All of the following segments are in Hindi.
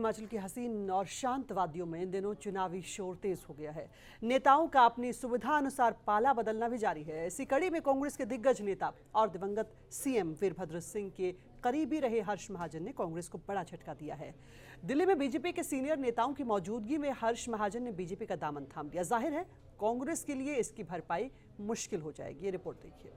हिमाचल की हसीन और शांत वादियों में इन दिनों चुनावी शोर तेज हो गया है। नेताओं का अपनी सुविधा अनुसार पाला बदलना भी जारी है। इसी कड़ी में कांग्रेस के दिग्गज नेता और दिवंगत सीएम वीरभद्र सिंह के करीबी रहे हर्ष महाजन ने कांग्रेस को बड़ा झटका दिया है। दिल्ली में बीजेपी के सीनियर नेताओं की मौजूदगी में हर्ष महाजन ने बीजेपी का दामन थाम लिया। जाहिर है कांग्रेस के लिए इसकी भरपाई मुश्किल हो जाएगी। ये रिपोर्ट देखिए।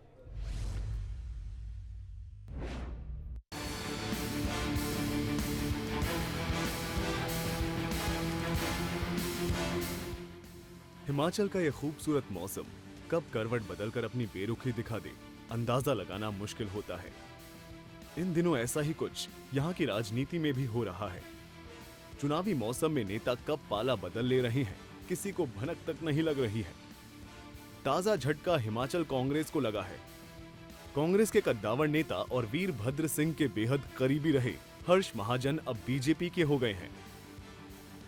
हिमाचल का यह खूबसूरत मौसम कब करवट बदलकर अपनी बेरुखी दिखा दे, अंदाजा लगाना मुश्किल होता है। इन दिनों ऐसा ही कुछ यहाँ की राजनीति में भी हो रहा है। चुनावी मौसम में नेता कब पाला बदल ले रहे हैं, किसी को भनक तक नहीं लग रही है। ताजा झटका हिमाचल कांग्रेस को लगा है। कांग्रेस के कद्दावर नेता और वीरभद्र सिंह के बेहद करीबी रहे हर्ष महाजन अब बीजेपी के हो गए हैं।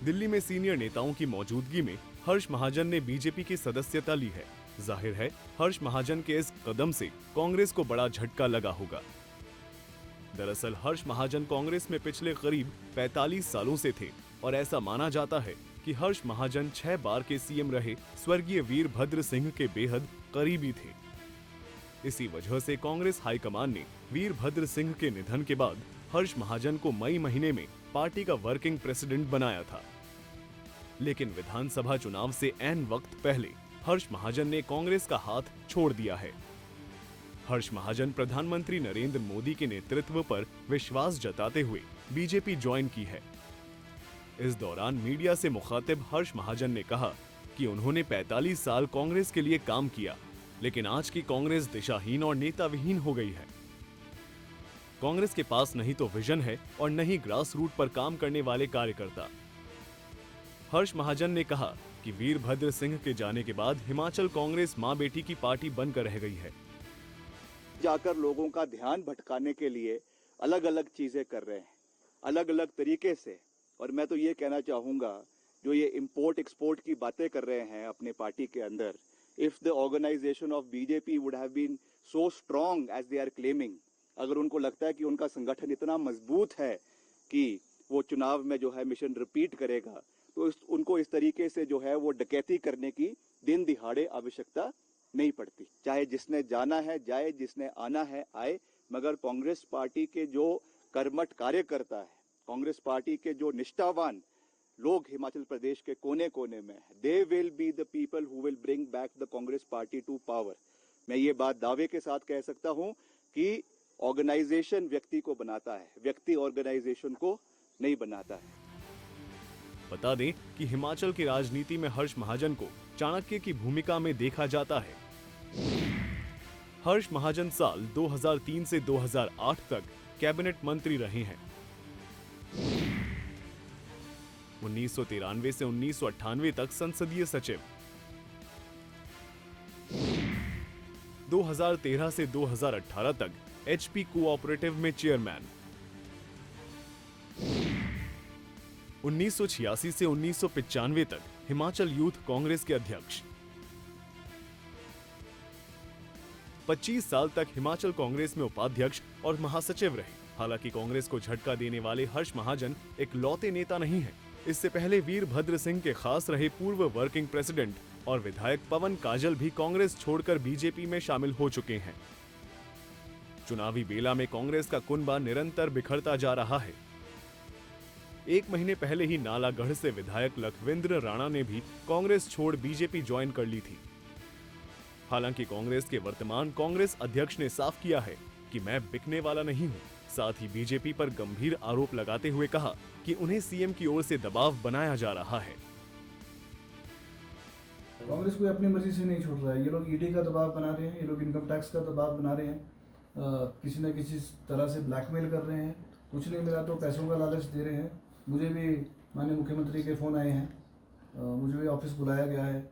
दिल्ली में सीनियर नेताओं की मौजूदगी में हर्ष महाजन ने बीजेपी की सदस्यता ली है। जाहिर है हर्ष महाजन के इस कदम से कांग्रेस को बड़ा झटका लगा होगा। दरअसल हर्ष महाजन कांग्रेस में पिछले करीब 45 सालों से थे और ऐसा माना जाता है कि हर्ष महाजन 6 बार के सीएम रहे स्वर्गीय वीरभद्र सिंह के बेहद करीबी थे। इसी वजह से कांग्रेस हाईकमान ने वीरभद्र सिंह के निधन के बाद हर्ष महाजन को मई महीने में पार्टी का वर्किंग प्रेसिडेंट बनाया था। लेकिन विधानसभा चुनाव से ऐन वक्त पहले हर्ष महाजन ने कांग्रेस का हाथ छोड़ दिया है। हर्ष महाजन प्रधानमंत्री नरेंद्र मोदी के नेतृत्व पर विश्वास जताते हुए बीजेपी ज्वाइन की है। इस दौरान मीडिया से मुखातिब हर्ष महाजन ने कहा कि उन्होंने 45 साल कांग्रेस के लिए काम किया, लेकिन आज की कांग्रेस दिशाहीन और नेता विहीन हो गई है। कांग्रेस के पास नहीं तो विजन है और न ही ग्रास रूट पर काम करने वाले कार्यकर्ता। हर्ष महाजन ने कहा कि वीरभद्र सिंह के जाने के बाद हिमाचल कांग्रेस मां बेटी की पार्टी बनकर रह गई है। जाकर लोगों का ध्यान भटकाने के लिए अलग अलग चीजें कर रहे हैं, अलग अलग तरीके से। और मैं तो ये कहना चाहूंगा, जो ये इंपोर्ट एक्सपोर्ट की बातें कर रहे हैं अपने पार्टी के अंदर, if the organisation of BJP would have been so strong as they are claiming, अगर उनको लगता है कि उनका संगठन इतना मजबूत है कि वो चुनाव में जो है मिशन रिपीट करेगा, तो उनको इस तरीके से जो है वो डकैती करने की दिन दिहाड़े आवश्यकता नहीं पड़ती। चाहे जिसने जाना है जाए, जिसने आना है आए, मगर कांग्रेस पार्टी के जो कर्मठ कार्यकर्ता है, कांग्रेस पार्टी के जो निष्ठावान लोग हिमाचल प्रदेश के कोने कोने में है, they will be the people who will bring back the Congress party to power. मैं ये बात दावे के साथ कह सकता हूं कि ऑर्गेनाइजेशन व्यक्ति को बनाता है, व्यक्ति ऑर्गेनाइजेशन को नहीं बनाता है। बता दें कि हिमाचल की राजनीति में हर्ष महाजन को चाणक्य की भूमिका में देखा जाता है। हर्ष महाजन साल 2003 से 2008 तक कैबिनेट मंत्री रहे हैं। 1993 से 1998 तक संसदीय सचिव, 2013 से 2018 तक एचपी कोऑपरेटिव में चेयरमैन, 1986 से 1995 तक हिमाचल यूथ कांग्रेस के अध्यक्ष, 25 साल तक हिमाचल कांग्रेस में उपाध्यक्ष और महासचिव रहे। हालांकि कांग्रेस को झटका देने वाले हर्ष महाजन एक लौते नेता नहीं है। इससे पहले वीरभद्र सिंह के खास रहे पूर्व वर्किंग प्रेसिडेंट और विधायक पवन काजल भी कांग्रेस छोड़कर बीजेपी में शामिल हो चुके हैं। चुनावी बेला में कांग्रेस का कुनबा निरंतर बिखरता जा रहा है। एक महीने पहले ही नालागढ़ से विधायक लखविंद्र राणा ने भी कांग्रेस छोड़ बीजेपी ज्वाइन कर ली थी। हालांकि कांग्रेस के वर्तमान कांग्रेस अध्यक्ष ने साफ किया है कि मैं बिकने वाला नहीं हूं। साथ ही बीजेपी पर गंभीर आरोप लगाते हुए कहा कि उन्हें सीएम की ओर से दबाव बनाया जा रहा है। कांग्रेस कोई अपनी मर्जी से नहीं छोड़ रहा है। ये लोग ईडी का दबाव बना रहे हैं, ये लोग इनकम टैक्स का दबाव बना रहे हैं, किसी न किसी तरह से ब्लैकमेल कर रहे हैं। कुछ नहीं मिला तो पैसों का लालच दे रहे हैं। मुझे भी माननीय मुख्यमंत्री के फ़ोन आए हैं, मुझे भी ऑफिस बुलाया गया है,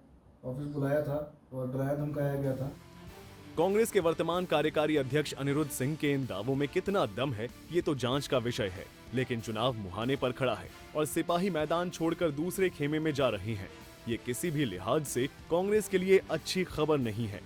ऑफिस बुलाया था और डराया धमकाया गया था। कांग्रेस के वर्तमान कार्यकारी अध्यक्ष अनिरुद्ध सिंह के इन दावों में कितना दम है, ये तो जांच का विषय है। लेकिन चुनाव मुहाने पर खड़ा है और सिपाही मैदान छोड़कर दूसरे खेमे में जा रहे हैं। ये किसी भी लिहाज से कांग्रेस के लिए अच्छी खबर नहीं है।